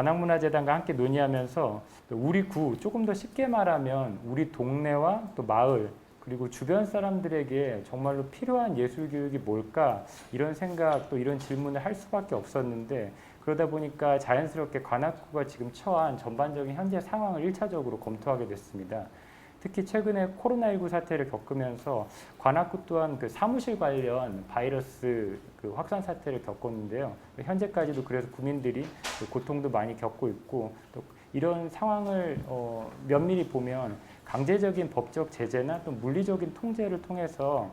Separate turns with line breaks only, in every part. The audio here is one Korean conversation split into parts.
관악문화재단과 함께 논의하면서 우리 구, 조금 더 쉽게 말하면 우리 동네와 또 마을 그리고 주변 사람들에게 정말로 필요한 예술 교육이 뭘까 이런 생각 또 이런 질문을 할 수밖에 없었는데 그러다 보니까 자연스럽게 관악구가 지금 처한 전반적인 현재 상황을 1차적으로 검토하게 됐습니다. 특히 최근에 코로나19 사태를 겪으면서 관악구 또한 그 사무실 관련 바이러스 그 확산 사태를 겪었는데요. 현재까지도 그래서 구민들이 고통도 많이 겪고 있고 또 이런 상황을 면밀히 보면 강제적인 법적 제재나 또 물리적인 통제를 통해서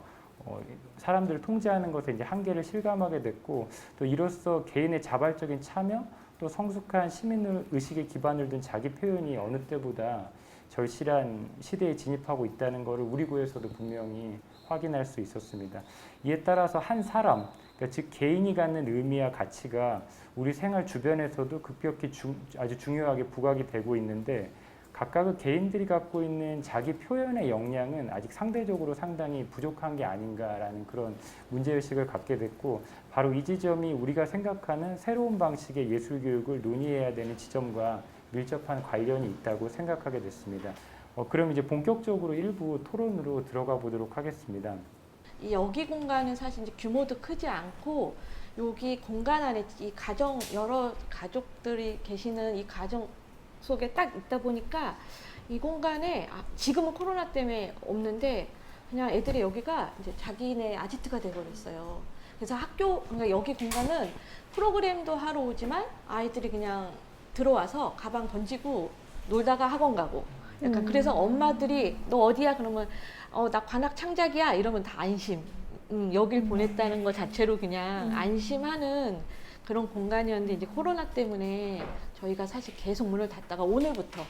사람들을 통제하는 것에 이제 한계를 실감하게 됐고 또 이로써 개인의 자발적인 참여 또 성숙한 시민 의식에 기반을 둔 자기 표현이 어느 때보다 절실한 시대에 진입하고 있다는 것을 우리 구에서도 분명히 확인할 수 있었습니다. 이에 따라서 한 사람, 그러니까 즉 개인이 갖는 의미와 가치가 우리 생활 주변에서도 급격히 아주 중요하게 부각이 되고 있는데 각각의 개인들이 갖고 있는 자기 표현의 역량은 아직 상대적으로 상당히 부족한 게 아닌가라는 그런 문제의식을 갖게 됐고 바로 이 지점이 우리가 생각하는 새로운 방식의 예술교육을 논의해야 되는 지점과 밀접한 관련이 있다고 생각하게 됐습니다. 그럼 이제 본격적으로 일부 토론으로 들어가 보도록 하겠습니다.
이 여기 공간은 사실 이제 규모도 크지 않고 여기 공간 안에 이 가정 여러 가족들이 계시는 이 가정 속에 딱 있다 보니까 이 공간에 지금은 코로나 때문에 없는데 그냥 애들이 여기가 이제 자기네 아지트가 돼버렸어요. 그래서 그러니까 여기 공간은 프로그램도 하러 오지만 아이들이 그냥 들어와서 가방 던지고 놀다가 학원 가고 약간 그래서 엄마들이 너 어디야 그러면 나 관악 창작이야 이러면 다 안심. 여길 보냈다는 것 자체로 그냥 안심하는 그런 공간이었는데 이제 코로나 때문에 저희가 사실 계속 문을 닫다가 오늘부터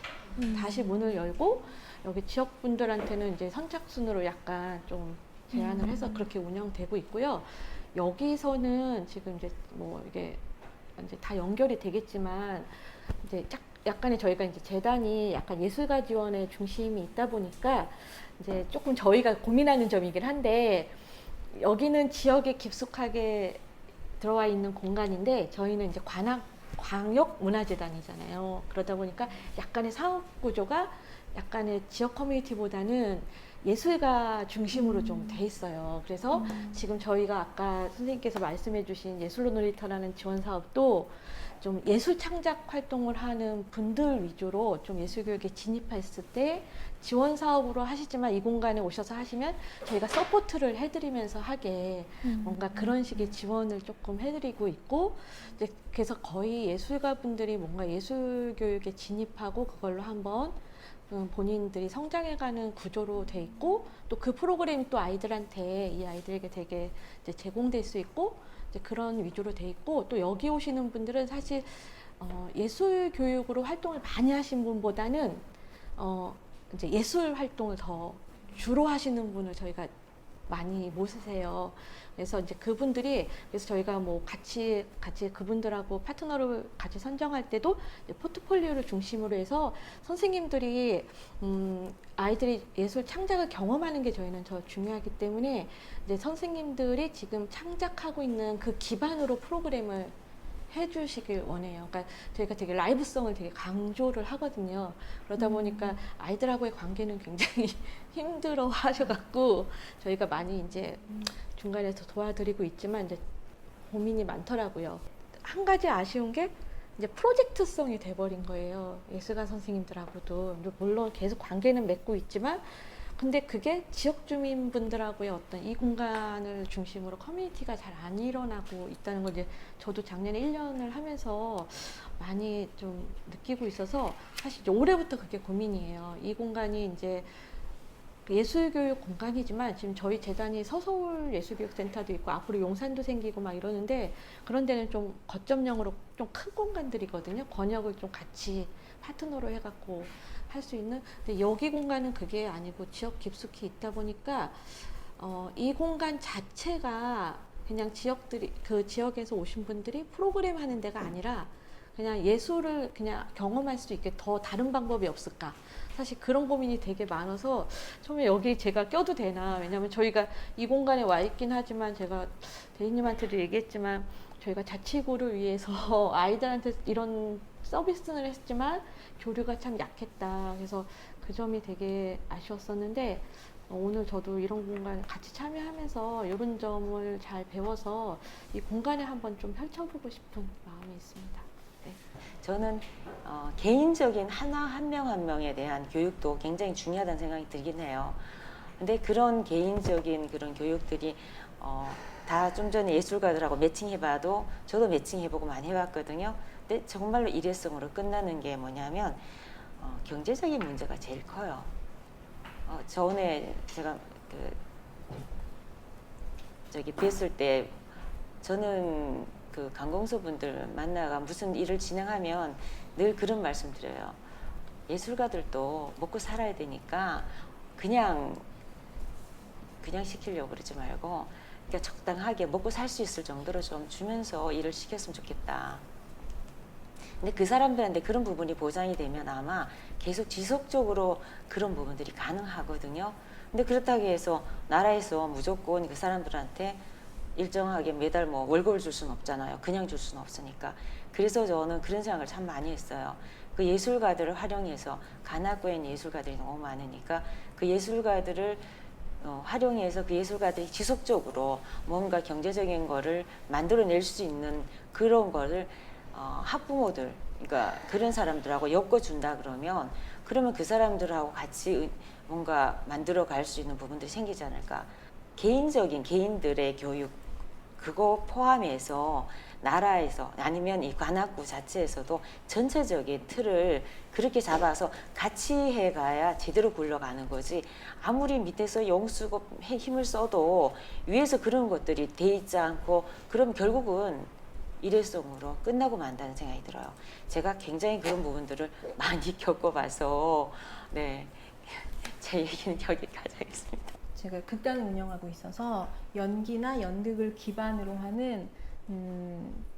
다시 문을 열고 여기 지역 분들한테는 이제 선착순으로 약간 좀 제한을 해서 그렇게 운영되고 있고요. 여기서는 지금 이제 뭐 이게 이제 다 연결이 되겠지만 이제 약간의 저희가 이제 재단이 약간 예술가 지원의 중심이 있다 보니까 이제 조금 저희가 고민하는 점이긴 한데 여기는 지역에 깊숙하게 들어와 있는 공간인데 저희는 이제 광역문화재단이잖아요. 그러다 보니까 약간의 사업 구조가 약간의 지역 커뮤니티보다는 예술가 중심으로 좀 돼 있어요. 그래서 지금 저희가 아까 선생님께서 말씀해 주신 예술로 놀이터라는 지원 사업도 좀 예술 창작 활동을 하는 분들 위주로 좀 예술교육에 진입했을 때 지원 사업으로 하시지만 이 공간에 오셔서 하시면 저희가 서포트를 해드리면서 하게 뭔가 그런 식의 지원을 조금 해드리고 있고 이제 그래서 거의 예술가 분들이 뭔가 예술교육에 진입하고 그걸로 한번 본인들이 성장해가는 구조로 돼 있고 또 그 프로그램이 또 아이들한테 이 아이들에게 되게 이제 제공될 수 있고 이제 그런 위주로 돼 있고 또 여기 오시는 분들은 사실 예술 교육으로 활동을 많이 하신 분보다는 이제 예술 활동을 더 주로 하시는 분을 저희가 많이 모으세요. 그래서 이제 그분들이 그래서 저희가 뭐 같이 그분들하고 파트너를 같이 선정할 때도 포트폴리오를 중심으로 해서 선생님들이 아이들이 예술 창작을 경험하는 게 저희는 더 중요하기 때문에 이제 선생님들이 지금 창작하고 있는 그 기반으로 프로그램을 해주시길 원해요. 그러니까 저희가 되게 라이브성을 되게 강조를 하거든요. 그러다 보니까 아이들하고의 관계는 굉장히 힘들어 하셔갖고 저희가 많이 이제 중간에서 도와드리고 있지만 이제 고민이 많더라고요. 한 가지 아쉬운 게 이제 프로젝트성이 돼버린 거예요. 예술가 선생님들하고도 물론 계속 관계는 맺고 있지만 근데 그게 지역 주민분들하고의 어떤 이 공간을 중심으로 커뮤니티가 잘 안 일어나고 있다는 걸 이제 저도 작년에 1년을 하면서 많이 좀 느끼고 있어서 사실 이제 올해부터 그게 고민이에요. 이 공간이 이제 예술교육 공간이지만 지금 저희 재단이 서서울 예술교육센터도 있고 앞으로 용산도 생기고 막 이러는데 그런 데는 좀 거점형으로 좀 큰 공간들이거든요. 권역을 좀 같이 파트너로 해갖고 할 수 있는. 근데 여기 공간은 그게 아니고 지역 깊숙이 있다 보니까 이 공간 자체가 그냥 그 지역에서 오신 분들이 프로그램 하는 데가 아니라 그냥 예술을 그냥 경험할 수 있게 더 다른 방법이 없을까. 사실 그런 고민이 되게 많아서 처음에 여기 제가 껴도 되나. 왜냐면 저희가 이 공간에 와 있긴 하지만 제가 대리님한테도 얘기했지만 저희가 자치구를 위해서 아이들한테 이런 서비스는 했지만 교류가 참 약했다. 그래서 그 점이 되게 아쉬웠었는데 오늘 저도 이런 공간에 같이 참여하면서 이런 점을 잘 배워서 이 공간에 한번 좀 펼쳐보고 싶은 마음이 있습니다. 네.
저는 개인적인 한 명 한 명에 대한 교육도 굉장히 중요하다는 생각이 들긴 해요. 근데 그런 개인적인 그런 교육들이 다 좀 전에 예술가들하고 매칭해봐도 저도 매칭해보고 많이 해봤거든요. 근데 정말로 일회성으로 끝나는 게 뭐냐면 경제적인 문제가 제일 커요. 전에 제가 저기 뵀을 때 저는 그 관공서 분들 만나가 무슨 일을 진행하면 늘 그런 말씀 드려요. 예술가들도 먹고 살아야 되니까 그냥 시키려고 그러지 말고 그러니까 적당하게 먹고 살 수 있을 정도로 좀 주면서 일을 시켰으면 좋겠다. 근데 그 사람들한테 그런 부분이 보장이 되면 아마 계속 지속적으로 그런 부분들이 가능하거든요. 근데 그렇다고 해서 나라에서 무조건 그 사람들한테 일정하게 매달 뭐 월급을 줄 수는 없잖아요. 그냥 줄 수는 없으니까. 그래서 저는 그런 생각을 참 많이 했어요. 그 예술가들을 활용해서 관악구에 있는 예술가들이 너무 많으니까 그 예술가들을 활용해서 그 예술가들이 지속적으로 뭔가 경제적인 거를 만들어낼 수 있는 그런 거를 학부모들, 그러니까 그런 사람들하고 엮어준다 그러면 그 사람들하고 같이 뭔가 만들어 갈 수 있는 부분들이 생기지 않을까. 개인적인 개인들의 교육, 그거 포함해서 나라에서 아니면 이 관악구 자체에서도 전체적인 틀을 그렇게 잡아서 같이 해가야 제대로 굴러가는 거지. 아무리 밑에서 영수고 힘을 써도 위에서 그런 것들이 돼 있지 않고 그럼 결국은 일회성으로 끝나고 만다는 생각이 들어요. 제가 굉장히 그런 부분들을 많이 겪어봐서 네, 제 얘기는 여기까지 하겠습니다.
제가 극단을 운영하고 있어서 연기나 연극을 기반으로 하는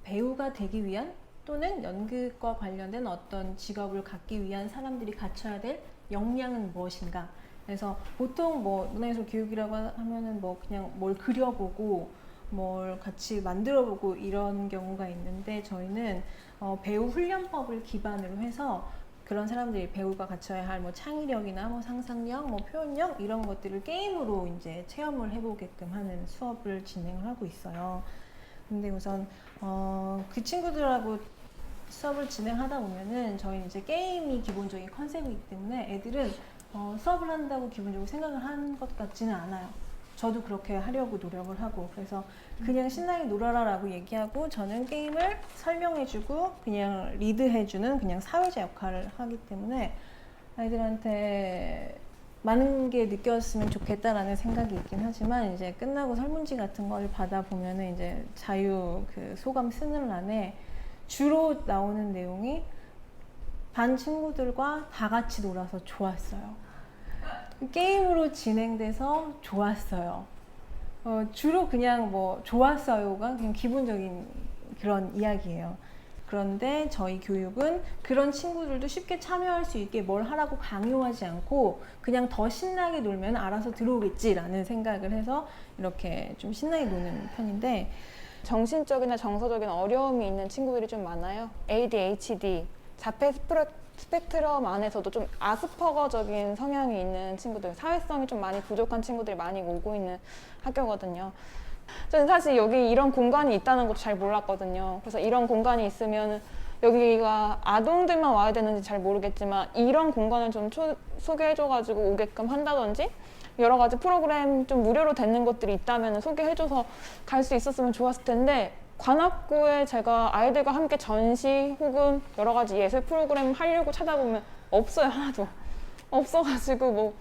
배우가 되기 위한 또는 연극과 관련된 어떤 직업을 갖기 위한 사람들이 갖춰야 될 역량은 무엇인가. 그래서 보통 뭐 문화예술 교육이라고 하면은 뭐 그냥 뭘 그려보고 뭘 같이 만들어보고 이런 경우가 있는데 저희는 배우 훈련법을 기반으로 해서 그런 사람들이 배우가 갖춰야 할 뭐 창의력이나 뭐 상상력, 뭐 표현력 이런 것들을 게임으로 이제 체험을 해보게끔 하는 수업을 진행을 하고 있어요. 근데 우선 그 친구들하고 수업을 진행하다 보면은 저희는 이제 게임이 기본적인 컨셉이기 때문에 애들은 수업을 한다고 기본적으로 생각을 한 것 같지는 않아요. 저도 그렇게 하려고 노력을 하고 그래서 그냥 신나게 놀아라 라고 얘기하고 저는 게임을 설명해주고 그냥 리드해주는 그냥 사회자 역할을 하기 때문에 아이들한테 많은 게 느꼈으면 좋겠다라는 생각이 있긴 하지만 이제 끝나고 설문지 같은 걸 받아보면은 이제 자유 그 소감 쓰는欄에 주로 나오는 내용이 반 친구들과 다 같이 놀아서 좋았어요. 게임으로 진행돼서 좋았어요. 주로 그냥 뭐 좋았어요가 그냥 기본적인 그런 이야기예요. 그런데 저희 교육은 그런 친구들도 쉽게 참여할 수 있게 뭘 하라고 강요하지 않고 그냥 더 신나게 놀면 알아서 들어오겠지라는 생각을 해서 이렇게 좀 신나게 노는 편인데
정신적이나 정서적인 어려움이 있는 친구들이 좀 많아요. ADHD, 자폐 스펙트럼 안에서도 좀 아스퍼거적인 성향이 있는 친구들, 사회성이 좀 많이 부족한 친구들이 많이 오고 있는 학교거든요. 저는 사실 여기 이런 공간이 있다는 것도 잘 몰랐거든요. 그래서 이런 공간이 있으면 여기가 아동들만 와야 되는지 잘 모르겠지만 이런 공간을 좀 소개해줘가지고 오게끔 한다든지 여러 가지 프로그램 좀 무료로 되는 것들이 있다면 소개해줘서 갈 수 있었으면 좋았을 텐데 관악구에 제가 아이들과 함께 전시 혹은 여러 가지 예술 프로그램 하려고 찾아보면 없어요. 하나도 없어가지고 뭐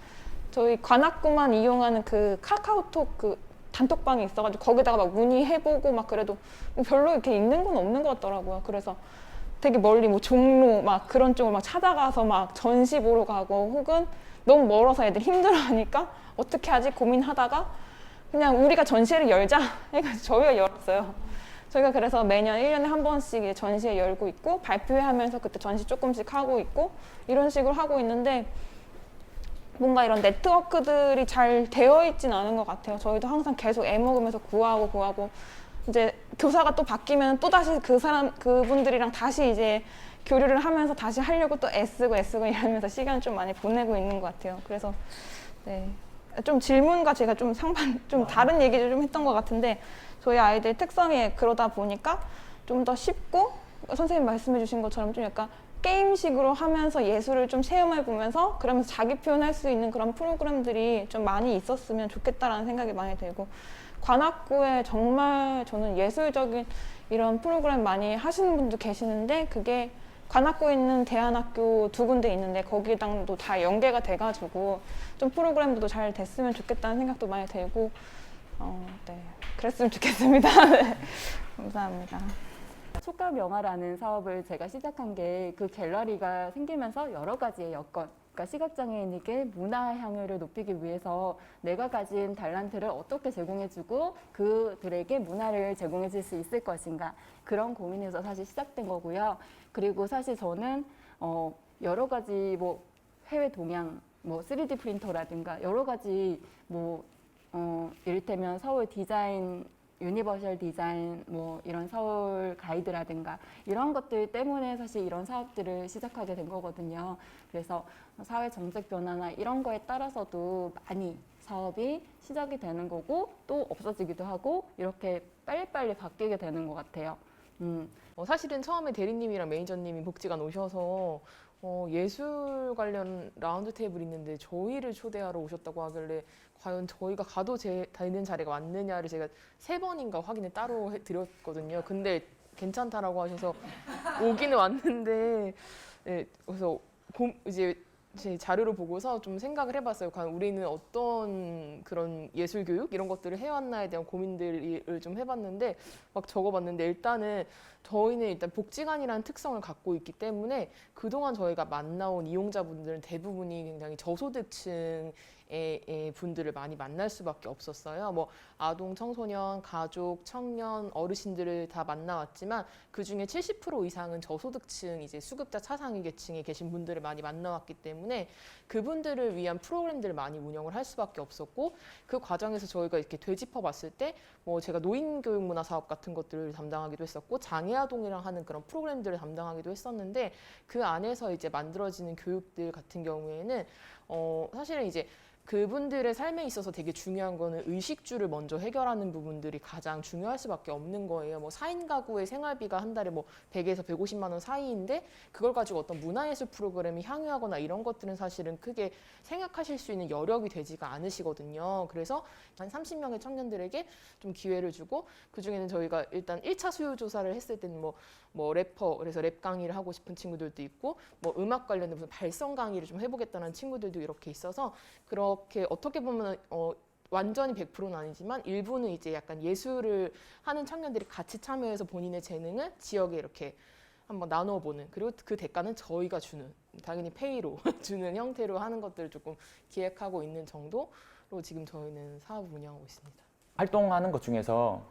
저희 관악구만 이용하는 그 카카오톡 그 단톡방이 있어가지고 거기다가 막 문의해보고 막 그래도 별로 이렇게 있는 건 없는 것 같더라고요. 그래서 되게 멀리 뭐 종로 막 그런 쪽을 막 찾아가서 막 전시 보러 가고 혹은 너무 멀어서 애들 힘들어하니까 어떻게 하지 고민하다가 그냥 우리가 전시를 열자 해가지고 저희가 열었어요. 저희가 그래서 매년 1년에 한 번씩 전시회 열고 있고 발표회 하면서 그때 전시 조금씩 하고 있고 이런 식으로 하고 있는데 뭔가 이런 네트워크들이 잘 되어 있진 않은 것 같아요. 저희도 항상 계속 애먹으면서 구하고 이제 교사가 또 바뀌면 또 다시 그분들이랑 다시 이제 교류를 하면서 다시 하려고 또 애쓰고 이러면서 시간을 좀 많이 보내고 있는 것 같아요. 그래서 네. 좀 질문과 제가 좀 다른 얘기를 좀 했던 것 같은데 저희 아이들 특성이 그러다 보니까 좀 더 쉽고 선생님 말씀해 주신 것처럼 좀 약간 게임식으로 하면서 예술을 좀 체험해 보면서 그러면서 자기 표현할 수 있는 그런 프로그램들이 좀 많이 있었으면 좋겠다라는 생각이 많이 들고 관악구에 정말 저는 예술적인 이런 프로그램 많이 하시는 분도 계시는데 그게 관악구에 있는 대안학교 2군데 있는데 거기랑도 다 연계가 돼가지고 좀 프로그램도 잘 됐으면 좋겠다는 생각도 많이 들고 네, 그랬으면 좋겠습니다. 네, 감사합니다.
촉감 영화라는 사업을 제가 시작한 게 그 갤러리가 생기면서 여러 가지의 여건, 그러니까 시각장애인에게 문화 향유를 높이기 위해서 내가 가진 달란트를 어떻게 제공해주고 그들에게 문화를 제공해줄 수 있을 것인가 그런 고민에서 사실 시작된 거고요. 그리고 사실 저는 여러 가지 뭐 해외 동향, 뭐 3D 프린터라든가 여러 가지 뭐 이를테면 서울 디자인 유니버셜 디자인 뭐 이런 서울 가이드라든가 이런 것들 때문에 사실 이런 사업들을 시작하게 된 거거든요. 그래서 사회 정책 변화나 이런 거에 따라서도 많이 사업이 시작이 되는 거고 또 없어지기도 하고 이렇게 빨리빨리 바뀌게 되는 것 같아요.
사실은 처음에 대리님이랑 매니저님이 복지관 오셔서 예술 관련 라운드 테이블 있는데 저희를 초대하러 오셨다고 하길래 과연 저희가 가도 되는 자리가 맞느냐를 제가 3번인가 확인을 따로 해드렸거든요. 근데 괜찮다라고 하셔서 오기는 왔는데 네, 그래서 이제 제 자료를 보고서 좀 생각을 해봤어요. 과연 우리는 어떤 그런 예술 교육 이런 것들을 해왔나에 대한 고민들을 좀 해봤는데 막 적어봤는데 일단은 저희는 일단 복지관이라는 특성을 갖고 있기 때문에 그동안 저희가 만나온 이용자분들은 대부분이 굉장히 저소득층의 분들을 많이 만날 수밖에 없었어요. 뭐 아동, 청소년, 가족, 청년, 어르신들을 다 만나왔지만 그 중에 70% 이상은 저소득층, 이제 수급자 차상위 계층에 계신 분들을 많이 만나왔기 때문에 그분들을 위한 프로그램들을 많이 운영을 할 수밖에 없었고 그 과정에서 저희가 이렇게 되짚어 봤을 때 뭐 제가 노인교육문화 사업 같은 것들을 담당하기도 했었고 장애아동이랑 하는 그런 프로그램들을 담당하기도 했었는데 그 안에서 이제 만들어지는 교육들 같은 경우에는 사실은 이제 그분들의 삶에 있어서 되게 중요한 거는 의식주를 먼저 해결하는 부분들이 가장 중요할 수밖에 없는 거예요. 뭐 4인 가구의 생활비가 한 달에 뭐 100에서 150만 원 사이인데 그걸 가지고 어떤 문화예술 프로그램이 향유하거나 이런 것들은 사실은 크게 생각하실 수 있는 여력이 되지가 않으시거든요. 그래서 한 30명의 청년들에게 좀 기회를 주고 그중에는 저희가 일단 1차 수요 조사를 했을 때는 뭐 래퍼, 그래서 랩 강의를 하고 싶은 친구들도 있고 뭐 음악 관련된 무슨 발성 강의를 좀 해보겠다는 친구들도 이렇게 있어서 그렇게 어떻게 보면 완전히 100%는 아니지만 일부는 이제 약간 예술을 하는 청년들이 같이 참여해서 본인의 재능을 지역에 이렇게 한번 나눠보는, 그리고 그 대가는 저희가 주는, 당연히 페이로 주는 형태로 하는 것들을 조금 기획하고 있는 정도로 지금 저희는 사업을 운영하고 있습니다.
활동하는 것 중에서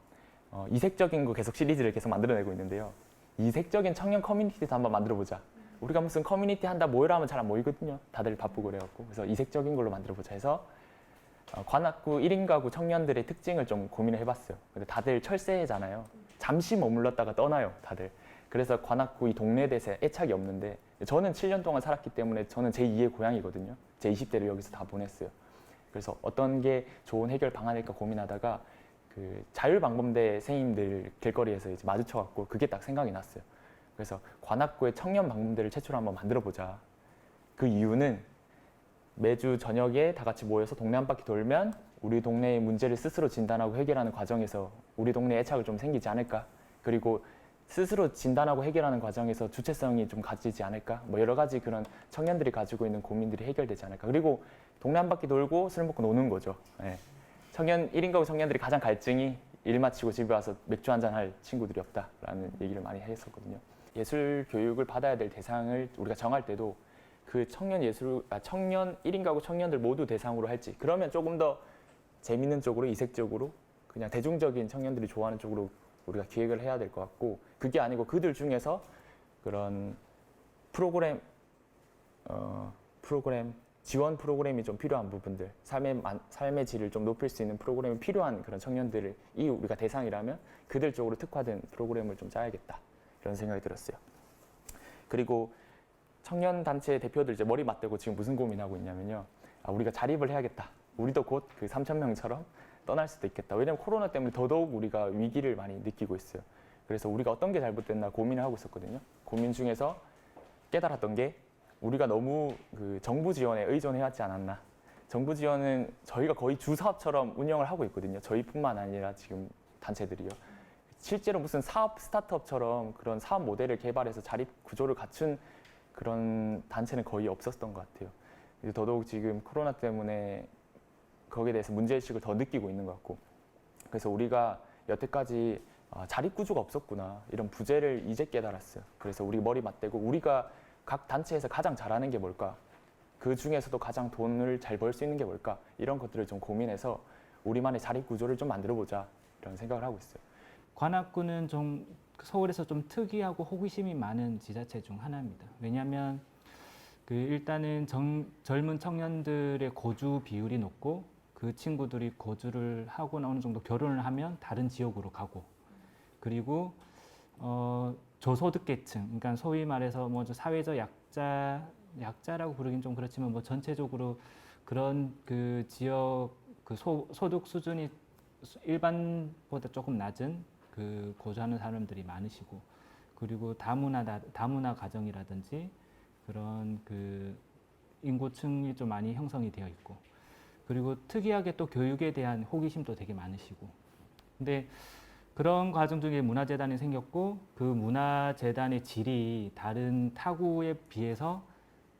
이색적인 거 계속 시리즈를 계속 만들어내고 있는데요. 이색적인 청년 커뮤니티도 한번 만들어보자. 우리가 무슨 커뮤니티 한다 모여라 하면 잘 안 모이거든요. 다들 바쁘고 그래갖고. 그래서 이색적인 걸로 만들어보자 해서 관악구 1인 가구 청년들의 특징을 좀 고민을 해봤어요. 근데 다들 철새잖아요. 잠시 머물렀다가 떠나요, 다들. 그래서 관악구 이 동네 대세 애착이 없는데 저는 7년 동안 살았기 때문에 저는 제 2의 고향이거든요. 제 20대를 여기서 다 보냈어요. 그래서 어떤 게 좋은 해결 방안일까 고민하다가 그 자율방범대 생님들 길거리에서 이제 마주쳐갖고 그게 딱 생각이 났어요. 그래서 관악구의 청년 방범대를 최초로 한번 만들어보자. 그 이유는 매주 저녁에 다 같이 모여서 동네 한 바퀴 돌면 우리 동네의 문제를 스스로 진단하고 해결하는 과정에서 우리 동네에 애착을 좀 생기지 않을까. 그리고 스스로 진단하고 해결하는 과정에서 주체성이 좀 가지지 않을까. 뭐 여러 가지 그런 청년들이 가지고 있는 고민들이 해결되지 않을까. 그리고 동네 한 바퀴 돌고 술 먹고 노는 거죠. 네. 청년 1인 가구 청년들이 가장 갈증이 일 마치고 집에 와서 맥주 한잔 할 친구들이 없다라는 얘기를 많이 했었거든요. 예술 교육을 받아야 될 대상을 우리가 정할 때도 그 청년 1인 가구 청년들 모두 대상으로 할지, 그러면 조금 더 재밌는 쪽으로, 이색적으로, 그냥 대중적인 청년들이 좋아하는 쪽으로 우리가 기획을 해야 될 것 같고, 그게 아니고 그들 중에서 그런 프로그램 지원 프로그램이 좀 필요한 부분들, 삶의 질을 좀 높일 수 있는 프로그램이 필요한 그런 청년들이 우리가 대상이라면 그들 쪽으로 특화된 프로그램을 좀 짜야겠다, 이런 생각이 들었어요. 그리고 청년 단체 대표들 이제 머리 맞대고 지금 무슨 고민하고 있냐면요. 아, 우리가 자립을 해야겠다. 우리도 곧 그 3,000명처럼 떠날 수도 있겠다. 왜냐면 코로나 때문에 더더욱 우리가 위기를 많이 느끼고 있어요. 그래서 우리가 어떤 게 잘못됐나 고민을 하고 있었거든요. 고민 중에서 깨달았던 게 우리가 너무 그 정부 지원에 의존해왔지 않았나. 정부 지원은 저희가 거의 주사업처럼 운영을 하고 있거든요. 저희뿐만 아니라 지금 단체들이요. 실제로 무슨 사업 스타트업처럼 그런 사업 모델을 개발해서 자립 구조를 갖춘 그런 단체는 거의 없었던 것 같아요. 더더욱 지금 코로나 때문에 거기에 대해서 문제의식을 더 느끼고 있는 것 같고, 그래서 우리가 여태까지 자립 구조가 없었구나, 이런 부재를 이제 깨달았어요. 그래서 우리 머리 맞대고 우리가 각 단체에서 가장 잘하는 게 뭘까, 그 중에서도 가장 돈을 잘 벌 수 있는 게 뭘까, 이런 것들을 좀 고민해서 우리만의 자립 구조를 좀 만들어보자, 이런 생각을 하고 있어요.
관악구는 좀 서울에서 좀 특이하고 호기심이 많은 지자체 중 하나입니다. 왜냐하면 일단은 젊은 청년들의 거주 비율이 높고, 그 친구들이 거주를 하거나 어느 정도 결혼을 하면 다른 지역으로 가고, 그리고 저소득계층, 그러니까 소위 말해서 뭐 사회적 약자라고 부르긴 좀 그렇지만 뭐 전체적으로 그런 그 지역 그 소득 수준이 일반보다 조금 낮은 그 거주하는 사람들이 많으시고, 그리고 다문화 가정이라든지 그런 그 인구층이 좀 많이 형성이 되어 있고, 그리고 특이하게 또 교육에 대한 호기심도 되게 많으시고. 근데 그런 과정 중에 문화재단이 생겼고, 그 문화재단의 질이 다른 타구에 비해서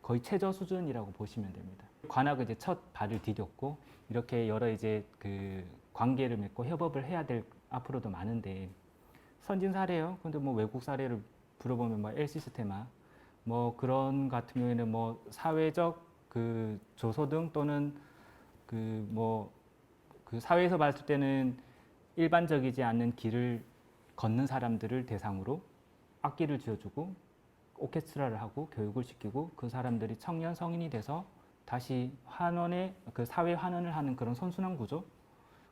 거의 최저 수준이라고 보시면 됩니다. 관악은 이제 첫 발을 디뎠고, 이렇게 여러 이제 그 관계를 맺고 협업을 해야 될 앞으로도 많은데, 선진 사례요. 근데 뭐 외국 사례를 들어보면 뭐 엘시스테마 뭐 그런 같은 경우에는 뭐 사회적 그 저소득 또는 그 사회에서 봤을 때는 일반적이지 않는 길을 걷는 사람들을 대상으로 악기를 지어주고 오케스트라를 하고 교육을 시키고, 그 사람들이 청년 성인이 돼서 다시 그 사회 환원을 하는 그런 선순환 구조.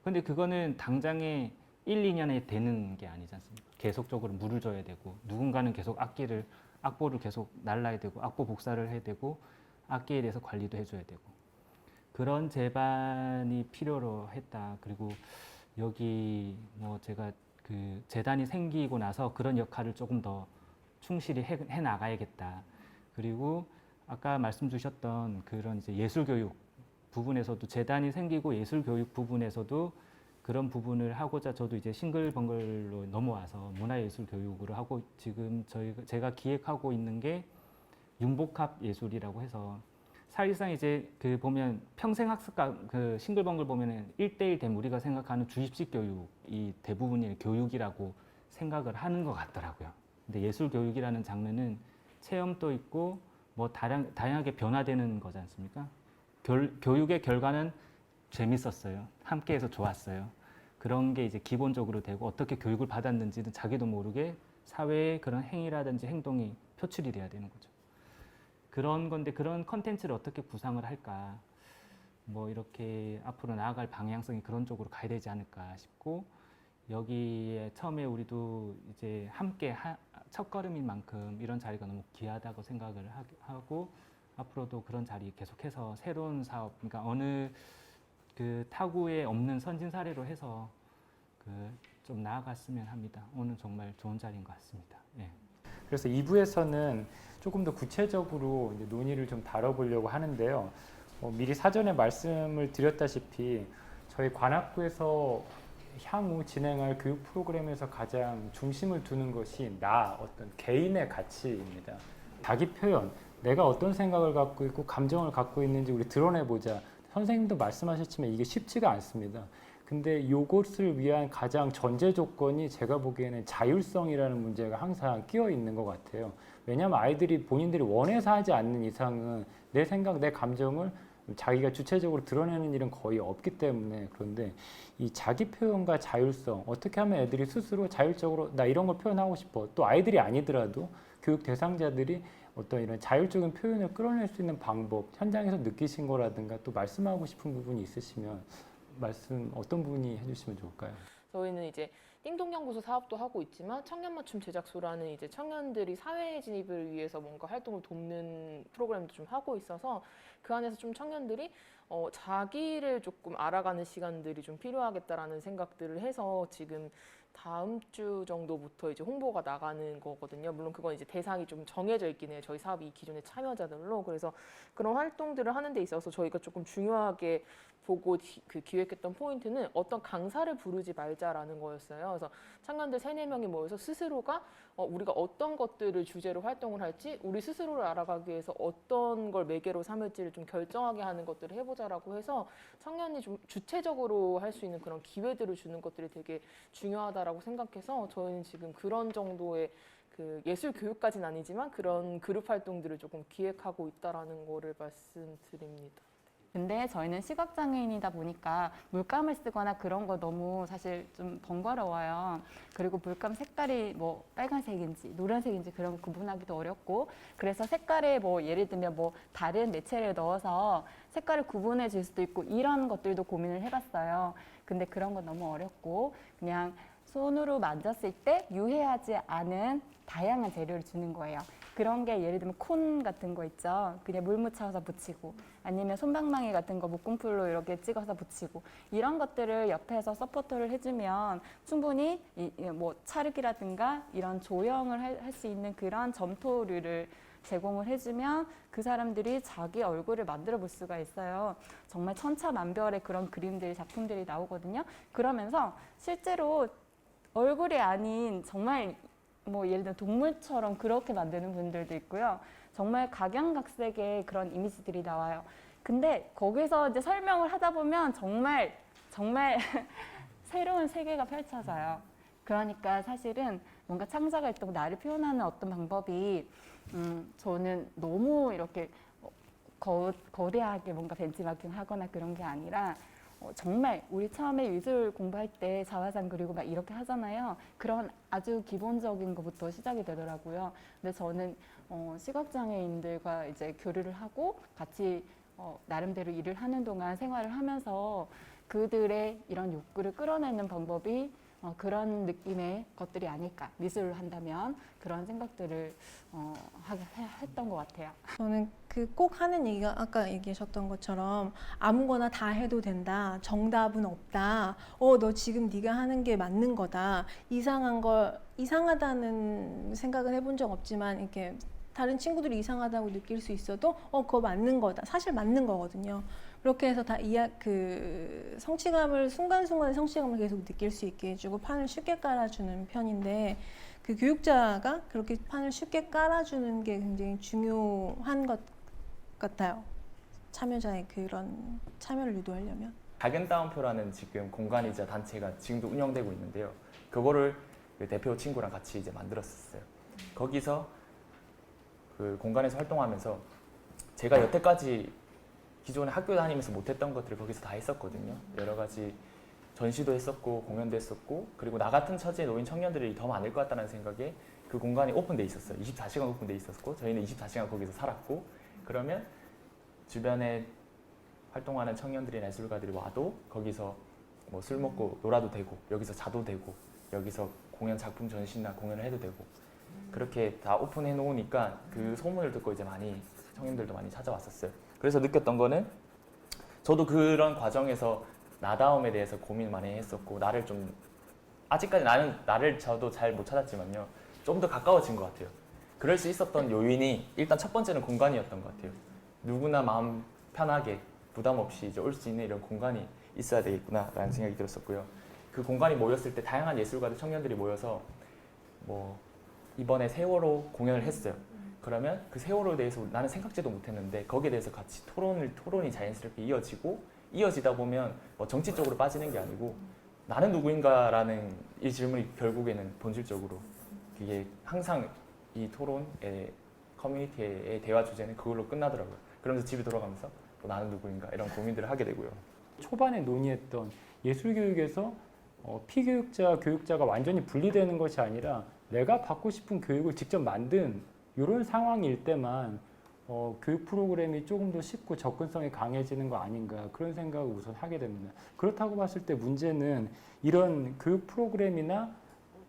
근데 그거는 당장에 1, 2년에 되는 게 아니지 않습니까? 계속적으로 물을 줘야 되고, 누군가는 계속 악보를 계속 날라야 되고, 악보 복사를 해야 되고, 악기에 대해서 관리도 해줘야 되고, 그런 제반이 필요로 했다. 그리고 여기 뭐 제가 그 재단이 생기고 나서 그런 역할을 조금 더 충실히 해 나가야겠다. 그리고 아까 말씀 주셨던 그런 이제 예술교육 부분에서도, 재단이 생기고 예술교육 부분에서도 그런 부분을 하고자 저도 이제 싱글벙글로 넘어와서 문화예술교육으로 하고, 지금 제가 기획하고 있는 게 융복합 예술이라고 해서, 사실상 이제 그 보면 평생학습과 그 싱글벙글 보면은 1:1 된 우리가 생각하는 주입식 교육이 대부분의 교육이라고 생각을 하는 것 같더라고요. 근데 예술교육이라는 장르는 체험도 있고 뭐 다양하게 변화되는 거지 않습니까? 교육의 결과는 재밌었어요. 함께해서 좋았어요. 그런 게 이제 기본적으로 되고, 어떻게 교육을 받았는지는 자기도 모르게 사회의 그런 행위라든지 행동이 표출이 돼야 되는 거죠. 그런 건데, 그런 컨텐츠를 어떻게 구상을 할까, 뭐 이렇게 앞으로 나아갈 방향성이 그런 쪽으로 가야 되지 않을까 싶고, 여기에 처음에 우리도 이제 함께 첫걸음인 만큼 이런 자리가 너무 귀하다고 생각을 하고, 앞으로도 그런 자리 계속해서 새로운 사업, 그러니까 어느 그 타구에 없는 선진 사례로 해서 좀 나아갔으면 합니다. 오늘 정말 좋은 자리인 것 같습니다. 예.
그래서 2부에서는 조금 더 구체적으로 이제 논의를 좀 다뤄보려고 하는데요. 미리 사전에 말씀을 드렸다시피 저희 관악구에서 향후 진행할 교육 프로그램에서 가장 중심을 두는 것이 어떤 개인의 가치입니다. 자기 표현, 내가 어떤 생각을 갖고 있고 감정을 갖고 있는지 우리 드러내보자. 선생님도 말씀하셨지만 이게 쉽지가 않습니다. 근데 이것을 위한 가장 전제 조건이 제가 보기에는 자율성이라는 문제가 항상 끼어 있는 것 같아요. 왜냐하면 아이들이 본인들이 원해서 하지 않는 이상은 내 생각, 내 감정을 자기가 주체적으로 드러내는 일은 거의 없기 때문에. 그런데 이 자기 표현과 자율성, 어떻게 하면 애들이 스스로 자율적으로 나 이런 걸 표현하고 싶어, 또 아이들이 아니더라도 교육 대상자들이 어떤 이런 자율적인 표현을 끌어낼 수 있는 방법, 현장에서 느끼신 거라든가 또 말씀하고 싶은 부분이 있으시면 말씀 어떤 분이 해주시면 좋을까요?
저희는 이제 띵동연구소 사업도 하고 있지만 청년맞춤 제작소라는 이제 청년들이 사회 진입을 위해서 뭔가 활동을 돕는 프로그램도 좀 하고 있어서 그 안에서 좀 청년들이 자기를 조금 알아가는 시간들이 좀 필요하겠다라는 생각들을 해서 지금 다음 주 정도부터 이제 홍보가 나가는 거거든요. 물론 그건 이제 대상이 좀 정해져 있긴 해요. 저희 사업이 기존의 참여자들로. 그래서 그런 활동들을 하는 데 있어서 저희가 조금 중요하게 보고 기획했던 포인트는 어떤 강사를 부르지 말자라는 거였어요. 그래서 청년들 3-4명이 모여서 스스로가 우리가 어떤 것들을 주제로 활동을 할지 우리 스스로를 알아가기 위해서 어떤 걸 매개로 삼을지를 좀 결정하게 하는 것들을 해보자라고 해서 청년이 좀 주체적으로 할 수 있는 그런 기회들을 주는 것들이 되게 중요하다라고 생각해서 저희는 지금 그런 정도의 그 예술 교육까지는 아니지만 그런 그룹 활동들을 조금 기획하고 있다라는 거를 말씀드립니다.
근데 저희는 시각장애인이다 보니까 물감을 쓰거나 그런 거 너무 사실 좀 번거로워요. 그리고 물감 색깔이 뭐 빨간색인지 노란색인지 그런 거 구분하기도 어렵고, 그래서 색깔에 뭐 예를 들면 뭐 다른 매체를 넣어서 색깔을 구분해 줄 수도 있고 이런 것들도 고민을 해봤어요. 근데 그런 건 너무 어렵고 그냥 손으로 만졌을 때 유해하지 않은 다양한 재료를 주는 거예요. 그런 게 예를 들면 콘 같은 거 있죠. 그냥 물 묻혀서 붙이고, 아니면 손방망이 같은 거 목공풀로 이렇게 찍어서 붙이고, 이런 것들을 옆에서 서포터를 해주면 충분히 뭐 찰흙이라든가 이런 조형을 할 수 있는 그런 점토류를 제공을 해주면 그 사람들이 자기 얼굴을 만들어 볼 수가 있어요. 정말 천차만별의 그런 그림들, 작품들이 나오거든요. 그러면서 실제로 얼굴이 아닌 정말 뭐 예를 들어 동물처럼 그렇게 만드는 분들도 있고요. 정말 각양각색의 그런 이미지들이 나와요. 근데 거기서 이제 설명을 하다 보면 정말 새로운 세계가 펼쳐져요. 그러니까 사실은 뭔가 창작 활동, 나를 표현하는 어떤 방법이 저는 너무 이렇게 거대하게 뭔가 벤치마킹 하거나 그런 게 아니라 정말 우리 처음에 미술 공부할 때 자화상 그리고 막 이렇게 하잖아요. 그런 아주 기본적인 것부터 시작이 되더라고요. 근데 저는 시각장애인들과 이제 교류를 하고 같이 나름대로 일을 하는 동안 생활을 하면서 그들의 이런 욕구를 끌어내는 방법이 그런 느낌의 것들이 아닐까, 미술을 한다면 그런 생각들을 했던 것 같아요.
저는 그 꼭 하는 얘기가 아까 얘기하셨던 것처럼 아무거나 다 해도 된다. 정답은 없다. 너 지금 네가 하는 게 맞는 거다. 이상하다는 생각은 해본 적 없지만 이렇게 다른 친구들이 이상하다고 느낄 수 있어도 그거 맞는 거다. 사실 맞는 거거든요. 그렇게 해서 다 성취감을 순간순간의 성취감을 계속 느낄 수 있게 해주고 판을 쉽게 깔아주는 편인데, 그 교육자가 그렇게 판을 쉽게 깔아주는 게 굉장히 중요한 것 같아요. 참여자의 그런 참여를 유도하려면.
작은 따옴표라는 지금 공간이자 단체가 지금도 운영되고 있는데요. 그거를 그 대표 친구랑 같이 이제 만들었었어요. 거기서 그 공간에서 활동하면서 제가 여태까지 기존에 학교 다니면서 못했던 것들을 거기서 다 했었거든요. 여러 가지 전시도 했었고 공연도 했었고, 그리고 나 같은 처지에 놓인 청년들이 더 많을 것 같다는 생각에 그 공간이 오픈돼 있었어요. 24시간 오픈돼 있었고 저희는 24시간 거기서 살았고, 그러면 주변에 활동하는 청년들이나 예술가들이 와도 거기서 뭐 술 먹고 놀아도 되고, 여기서 자도 되고, 여기서 공연 작품 전시나 공연을 해도 되고, 그렇게 다 오픈해 놓으니까 그 소문을 듣고 이제 청년들도 많이 찾아왔었어요. 그래서 느꼈던 거는, 저도 그런 과정에서 나다움에 대해서 고민 많이 했었고, 아직까지 나를 저도 잘 못 찾았지만요, 좀 더 가까워진 것 같아요. 그럴 수 있었던 요인이 일단 첫 번째는 공간이었던 것 같아요. 누구나 마음 편하게 부담 없이 이제 올 수 있는 이런 공간이 있어야 되겠구나라는 생각이 들었었고요. 그 공간이 모였을 때 다양한 예술가들, 청년들이 모여서 뭐 이번에 세월호 공연을 했어요. 그러면 그 세월호에 대해서 나는 생각지도 못했는데 거기에 대해서 같이 토론이 자연스럽게 이어지다 보면 뭐 정치 쪽으로 빠지는 게 아니고 나는 누구인가라는 이 질문이 결국에는 본질적으로 그게 항상 이 토론의 커뮤니티의 대화 주제는 그걸로 끝나더라고요. 그러면서 집에 돌아가면서 또 나는 누구인가 이런 고민들을 하게 되고요.
초반에 논의했던 예술교육에서 피교육자, 교육자가 완전히 분리되는 것이 아니라 내가 받고 싶은 교육을 직접 만든 이런 상황일 때만 교육 프로그램이 조금 더 쉽고 접근성이 강해지는 거 아닌가 그런 생각을 우선 하게 됩니다. 그렇다고 봤을 때 문제는 이런 교육 프로그램이나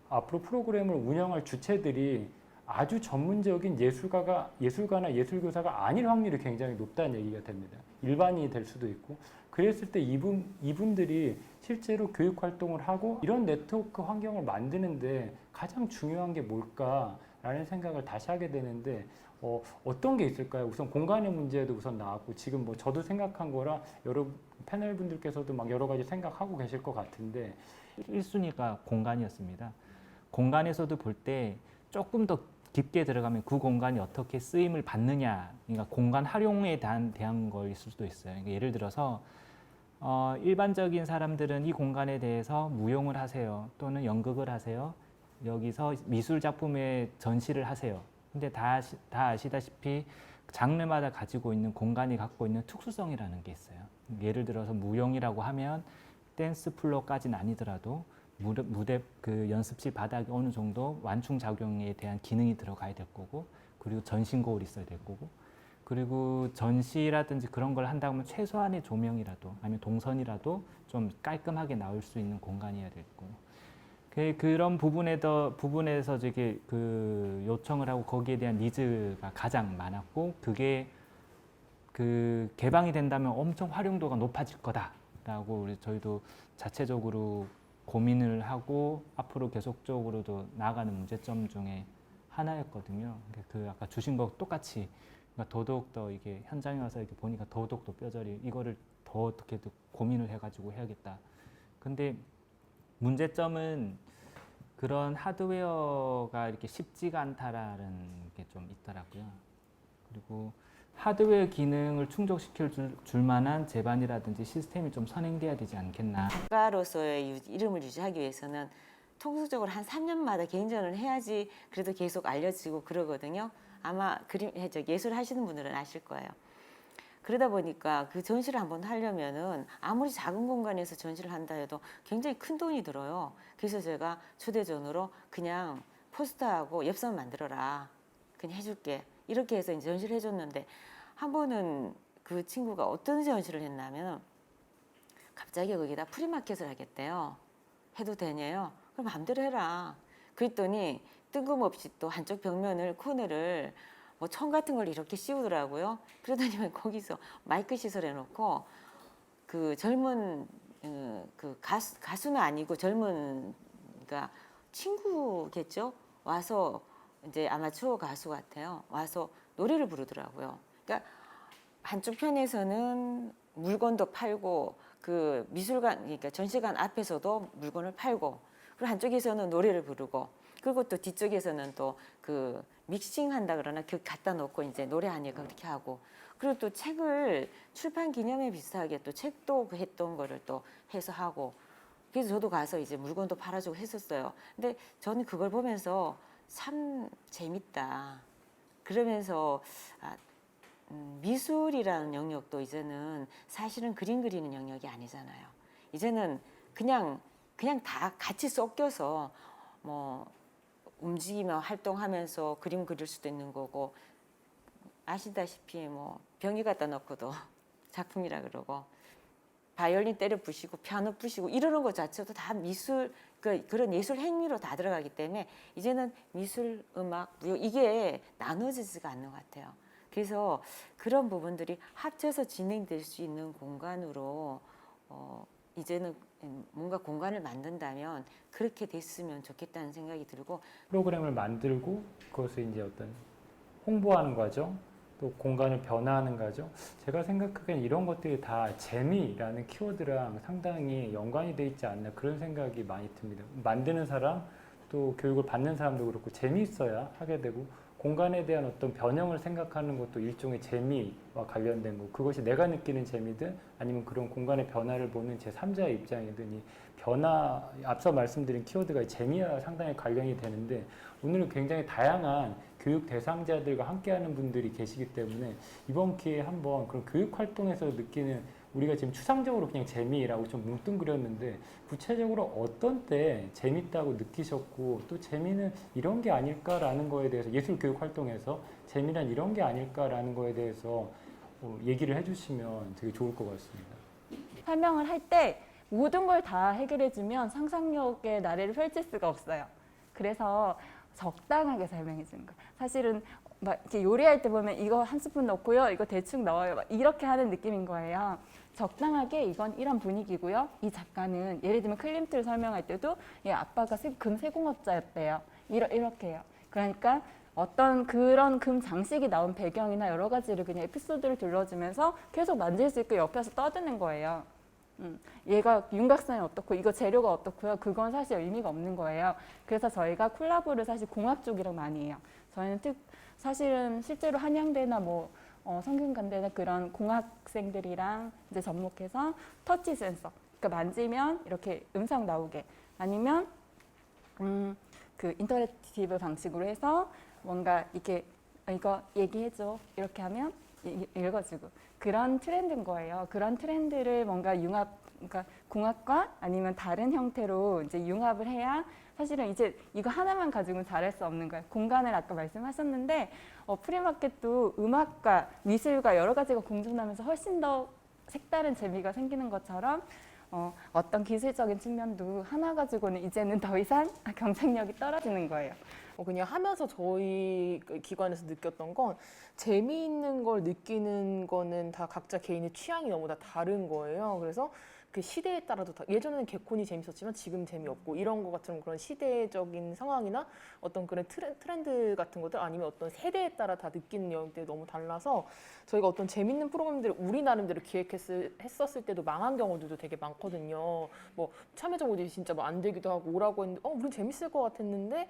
앞으로 프로그램을 운영할 주체들이 아주 전문적인 예술가나 예술교사가 아닐 확률이 굉장히 높다는 얘기가 됩니다. 일반인이 될 수도 있고 그랬을 때 이분들이 실제로 교육 활동을 하고 이런 네트워크 환경을 만드는데 가장 중요한 게 뭘까라는 생각을 다시 하게 되는데 어떤 게 있을까요? 우선 공간의 문제도 우선 나왔고 지금 뭐 저도 생각한 거라 여러 패널 분들께서도 막 여러 가지 생각하고 계실 것 같은데
1순위가 공간이었습니다. 공간에서도 볼 때 조금 더 깊게 들어가면 그 공간이 어떻게 쓰임을 받느냐, 그러니까 공간 활용에 대한 거일 수도 있어요. 그러니까 예를 들어서 일반적인 사람들은 이 공간에 대해서 무용을 하세요, 또는 연극을 하세요, 여기서 미술 작품의 전시를 하세요. 근데 다 아시다시피 장르마다 가지고 있는 공간이 갖고 있는 특수성이라는 게 있어요. 예를 들어서 무용이라고 하면 댄스 플로어까지는 아니더라도 무대 그 연습실 바닥에 어느 정도 완충 작용에 대한 기능이 들어가야 될 거고, 그리고 전신 거울이 있어야 될 거고, 그리고 전시라든지 그런 걸 한다고 하면 최소한의 조명이라도 아니면 동선이라도 좀 깔끔하게 나올 수 있는 공간이어야 될 거고, 그런 부분에서 저기 그 요청을 하고 거기에 대한 니즈가 가장 많았고, 그게 그 개방이 된다면 엄청 활용도가 높아질 거다라고 저희도 자체적으로 고민을 하고 앞으로 계속적으로도 나아가는 문제점 중에 하나였거든요. 그 아까 주신 거 똑같이, 그러니까 더더욱 더 이게 현장에 와서 이렇게 보니까 더더욱 더 뼈저리 이거를 더 어떻게 고민을 해가지고 해야겠다. 근데 문제점은 그런 하드웨어가 이렇게 쉽지가 않다라는 게 좀 있더라고요. 그리고 하드웨어 기능을 충족시킬 줄 만한 제반이라든지 시스템이 좀 선행돼야 되지 않겠나.
작가로서의 이름을 유지하기 위해서는 통수적으로 한 3년마다 개인전을 해야지 그래도 계속 알려지고 그러거든요. 아마 예술 하시는 분들은 아실 거예요. 그러다 보니까 그 전시를 한번 하려면은 아무리 작은 공간에서 전시를 한다 해도 굉장히 큰 돈이 들어요. 그래서 제가 초대전으로 그냥 포스터하고 엽서만 만들어라, 그냥 해줄게, 이렇게 해서 이제 전시를 해줬는데, 한 번은 그 친구가 어떤 전시를 했냐면 갑자기 거기다 프리마켓을 하겠대요. 해도 되냐요? 그럼 마음대로 해라. 그랬더니 뜬금없이 또 한쪽 벽면을 코너를 뭐 청 같은 걸 이렇게 씌우더라고요. 그러더니 거기서 마이크 시설 해놓고 그 젊은 그 가수는 아니고 젊은, 그러니까 친구겠죠? 와서 이제 아마추어 가수 같아요. 와서 노래를 부르더라고요. 그러니까 한쪽 편에서는 물건도 팔고 그 미술관, 그러니까 전시관 앞에서도 물건을 팔고, 그리고 한쪽에서는 노래를 부르고, 그리고 또 뒤쪽에서는 또 그 믹싱한다 그러나 그 갖다 놓고 이제 노래하니까 그렇게 하고, 그리고 또 책을 출판 기념회 비슷하게 또 책도 했던 거를 또 해서 하고, 그래서 저도 가서 이제 물건도 팔아주고 했었어요. 근데 저는 그걸 보면서 참 재밌다. 그러면서 미술이라는 영역도 이제는 사실은 그림 그리는 영역이 아니잖아요. 이제는 그냥 다 같이 섞여서 뭐 움직이며 활동하면서 그림 그릴 수도 있는 거고, 아시다시피 뭐 병이 갖다 놓고도 작품이라 그러고, 바이올린 때려 부시고 피아노 부시고 이러는 것 자체도 다 미술, 그런 예술 행위로 다 들어가기 때문에 이제는 미술, 음악, 무용 이게 나눠지지가 않는 것 같아요. 그래서 그런 부분들이 합쳐서 진행될 수 있는 공간으로 이제는 뭔가 공간을 만든다면 그렇게 됐으면 좋겠다는 생각이 들고,
프로그램을 만들고 그것을 이제 어떤 홍보하는 과정, 또 공간을 변화하는 과정, 제가 생각하기엔 이런 것들이 다 재미라는 키워드랑 상당히 연관이 돼 있지 않나 그런 생각이 많이 듭니다. 만드는 사람, 또 교육을 받는 사람도 그렇고 재미있어야 하게 되고, 공간에 대한 어떤 변형을 생각하는 것도 일종의 재미와 관련된 거, 그것이 내가 느끼는 재미든 아니면 그런 공간의 변화를 보는 제3자의 입장이든 이 변화, 앞서 말씀드린 키워드가 재미와 상당히 관련이 되는데, 오늘은 굉장히 다양한 교육 대상자들과 함께하는 분들이 계시기 때문에 이번 기회에 한번 그런 교육 활동에서 느끼는 우리가 지금 추상적으로 그냥 재미라고 좀 뭉뚱그렸는데 구체적으로 어떤 때 재밌다고 느끼셨고 또 재미는 이런 게 아닐까라는 거에 대해서 예술교육 활동에서 재미란 이런 게 아닐까라는 거에 대해서 얘기를 해주시면 되게 좋을 것 같습니다.
설명을 할 때 모든 걸 다 해결해주면 상상력의 나래를 펼칠 수가 없어요. 그래서 적당하게 설명해 주는 거예요. 사실은 막 이렇게 요리할 때 보면 이거 한 스푼 넣고요, 이거 대충 넣어요, 막 이렇게 하는 느낌인 거예요. 적당하게 이건 이런 분위기고요. 이 작가는 예를 들면 클림트를 설명할 때도 얘 아빠가 금 세공업자였대요. 이렇게 해요. 그러니까 어떤 그런 금 장식이 나온 배경이나 여러 가지를 그냥 에피소드를 들려주면서 계속 만질 수 있고 옆에서 떠드는 거예요. 얘가 윤곽선이 어떻고 이거 재료가 어떻고요. 그건 사실 의미가 없는 거예요. 그래서 저희가 콜라보를 사실 공학 쪽이랑 많이 해요. 저희는 사실은 실제로 한양대나 뭐 성균관대나 그런 공학생들이랑 이제 접목해서 터치 센서, 그러니까 만지면 이렇게 음성 나오게, 아니면 그 인터랙티브 방식으로 해서 뭔가 이렇게 이거 얘기해줘 이렇게 하면 읽어주고, 그런 트렌드인 거예요. 그런 트렌드를 뭔가 그러니까 공학과 아니면 다른 형태로 이제 융합을 해야 사실은 이제 이거 하나만 가지고는 잘할 수 없는 거예요. 공간을 아까 말씀하셨는데 프리마켓도 음악과 미술과 여러 가지가 공존하면서 훨씬 더 색다른 재미가 생기는 것처럼 어떤 기술적인 측면도 하나 가지고는 이제는 더 이상 경쟁력이 떨어지는 거예요.
그냥 하면서 저희 기관에서 느꼈던 건 재미있는 걸 느끼는 거는 다 각자 개인의 취향이 너무 다 다른 거예요. 그래서 그 시대에 따라도 예전에는 개콘이 재밌었지만 지금 재미없고 이런 것 같은 그런 시대적인 상황이나 어떤 그런 트렌드 같은 것들 아니면 어떤 세대에 따라 다 느끼는 영역들이 너무 달라서 저희가 어떤 재밌는 프로그램들을 우리 나름대로 기획했었을 때도 망한 경우들도 되게 많거든요. 뭐 참여자 모델이 진짜 뭐 안 되기도 하고 오라고 했는데 우린 재밌을 것 같았는데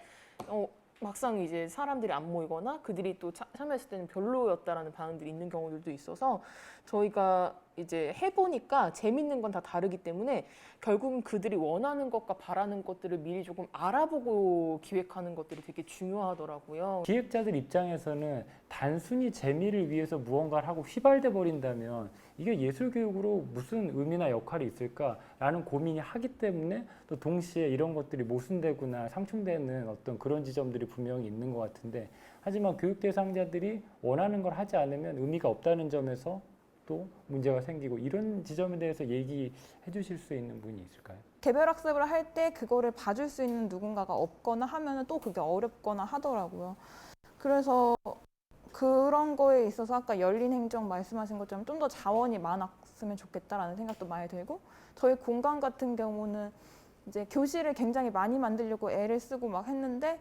막상 이제 사람들이 안 모이거나 그들이 또 참여했을 때는 별로였다라는 반응들이 있는 경우들도 있어서 저희가 이제 해보니까 재밌는 건 다 다르기 때문에 결국은 그들이 원하는 것과 바라는 것들을 미리 조금 알아보고 기획하는 것들이 되게 중요하더라고요.
기획자들 입장에서는 단순히 재미를 위해서 무언가를 하고 휘발돼 버린다면 이게 예술교육으로 무슨 의미나 역할이 있을까라는 고민이 하기 때문에 또 동시에 이런 것들이 모순되거나 상충되는 어떤 그런 지점들이 분명히 있는 것 같은데, 하지만 교육 대상자들이 원하는 걸 하지 않으면 의미가 없다는 점에서 또 문제가 생기고, 이런 지점에 대해서 얘기해 주실 수 있는 분이 있을까요?
개별 학습을 할 때 그거를 봐줄 수 있는 누군가가 없거나 하면은 또 그게 어렵거나 하더라고요. 그래서 그런 거에 있어서 아까 열린 행정 말씀하신 것처럼 좀 더 자원이 많았으면 좋겠다라는 생각도 많이 들고, 저희 공간 같은 경우는 이제 교실을 굉장히 많이 만들려고 애를 쓰고 막 했는데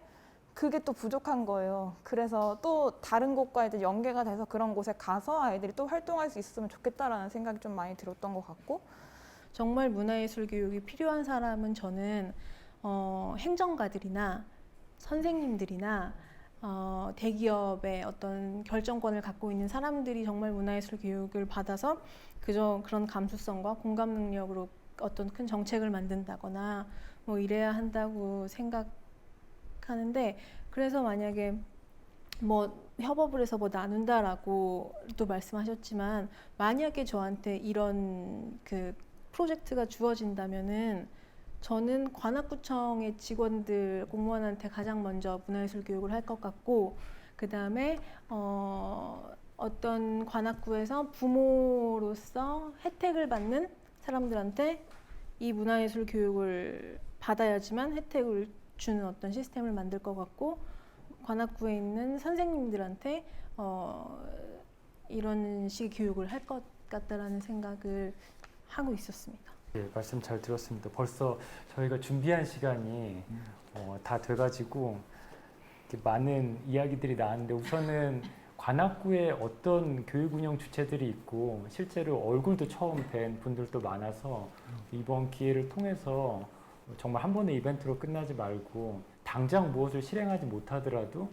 그게 또 부족한 거예요. 그래서 또 다른 곳과 이제 연계가 돼서 그런 곳에 가서 아이들이 또 활동할 수 있으면 좋겠다라는 생각이 좀 많이 들었던 것 같고,
정말 문화예술 교육이 필요한 사람은 저는 행정가들이나 선생님들이나 대기업의 어떤 결정권을 갖고 있는 사람들이 정말 문화예술 교육을 받아서 그런 감수성과 공감 능력으로 어떤 큰 정책을 만든다거나 뭐 이래야 한다고 생각하는데, 그래서 만약에 뭐 협업을 해서 뭐 나눈다라고 또 말씀하셨지만, 만약에 저한테 이런 그 프로젝트가 주어진다면은 저는 관악구청의 직원들 공무원한테 가장 먼저 문화예술 교육을 할 것 같고, 그 다음에 어떤 관악구에서 부모로서 혜택을 받는 사람들한테 이 문화예술 교육을 받아야지만 혜택을 주는 어떤 시스템을 만들 것 같고, 관악구에 있는 선생님들한테 이런 식의 교육을 할 것 같다라는 생각을 하고 있었습니다.
네, 말씀 잘 들었습니다. 벌써 저희가 준비한 시간이 다 돼가지고 이렇게 많은 이야기들이 나왔는데, 우선은 관악구에 어떤 교육 운영 주체들이 있고 실제로 얼굴도 처음 뵌 분들도 많아서 이번 기회를 통해서 정말 한 번의 이벤트로 끝나지 말고 당장 무엇을 실행하지 못하더라도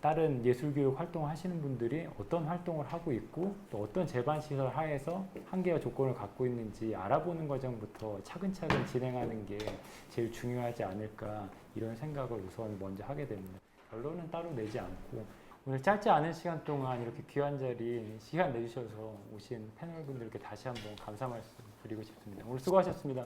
다른 예술교육 활동하시는 분들이 어떤 활동을 하고 있고 또 어떤 제반시설 하에서 한계와 조건을 갖고 있는지 알아보는 과정부터 차근차근 진행하는 게 제일 중요하지 않을까, 이런 생각을 우선 먼저 하게 됩니다. 결론은 따로 내지 않고 오늘 짧지 않은 시간 동안 이렇게 귀한 자리 시간 내주셔서 오신 패널분들께 다시 한번 감사 말씀 드리고 싶습니다. 오늘 수고하셨습니다.